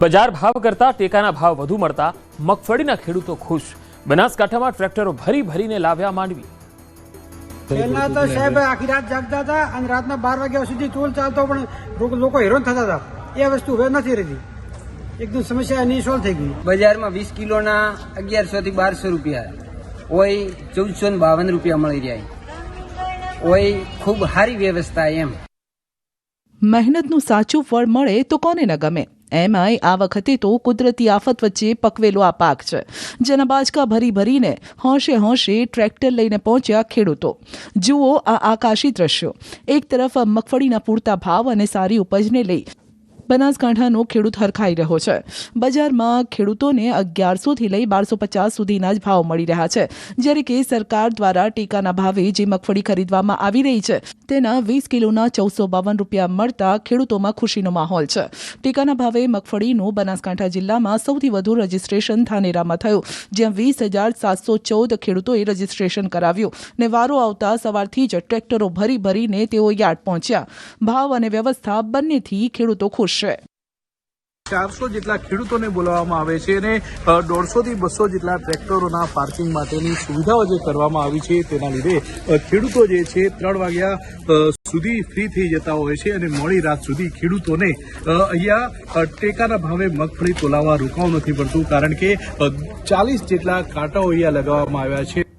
બજાર ભાવ કરતા ટેકાના ભાવ વધુ મળતા મગફળીના ખેડૂતો ખુશ। બનાસકાંઠામાં ટ્રેક્ટરો ભરી ભરીને લાવ્યા માંડવી। પહેલા તો સાહેબ આખી રાત જાગતા હતા અને રાતના 12 વાગ્યા સુધી ટોલ ચાલતો પણ લોકો હેરાન થતા હતા। એ વસ્તુ હવે નથી રહી, એકદમ સમસ્યા એની સોલ્વ થઈ ગઈ। બજારમાં 20 કિલોના 1100 થી 1200 રૂપિયા હોય, 1452 રૂપિયા મળી રહ્યા હોય। ખૂબ સારી વ્યવસ્થા એમ। મહેનતનું સાચું ફળ મળે તો કોને ન ગમે। એમાંય આ વખતે તો કુદરતી આફત વચ્ચે પકવેલો આ પાક છે, જેના બાચકા ભરી ભરીને હોંશે હોંશે ટ્રેક્ટર લઈને પહોંચ્યા ખેડૂતો। જુઓ આ આકાશી દ્રશ્યો। એક તરફ મગફળીના પૂરતા ભાવ અને સારી ઉપજને લઈ બનાસકાંઠાનો ખેડૂત હરખાઈ રહ્યો છે। બજારમાં ખેડૂતોને 1100 થી લઈ 1250 સુધીના જ ભાવ મળી રહ્યા છે, જ્યારે કે સરકાર દ્વારા ટેકાના ભાવે જે મગફળી ખરીદવામાં આવી રહી છે તેના 20 કિલોના 1452 રૂપિયા મળતા ખેડૂતોમાં ખુશીનો માહોલ છે। ટેકાના ભાવે મગફળીનું બનાસકાંઠા જિલ્લામાં સૌથી વધુ રજીસ્ટ્રેશન ધાનેરામાં થયું, જ્યાં 20,714 ખેડૂતોએ રજીસ્ટ્રેશન કરાવ્યું ને વારો આવતા સવારથી જ ટ્રેક્ટરો ભરી ભરીને તેઓ યાર્ડ પહોંચ્યા। ભાવ અને વ્યવસ્થા બંનેથી ખેડૂતો ખુશ છે। 400 જેટલા ખેડૂતોને બોલાવવામાં આવે છે અને 150 થી 200 જેટલા ટ્રેક્ટરોના પાર્કિંગ માટેની સુવિધાઓ જે કરવામાં આવી છે તેના લીધે ખેડૂતો જે છે 3 વાગ્યા સુધી ફ્રી થઈ જતા હોય છે અને મોડી રાત સુધી ખેડૂતોને અહીંયા ટેકાના ભાવે મગફળી તોલાવવા રોકાવું નથી પડતું, કારણ કે 40 જેટલા કાંટાઓ અહીંયા લગાવવામાં આવ્યા છે।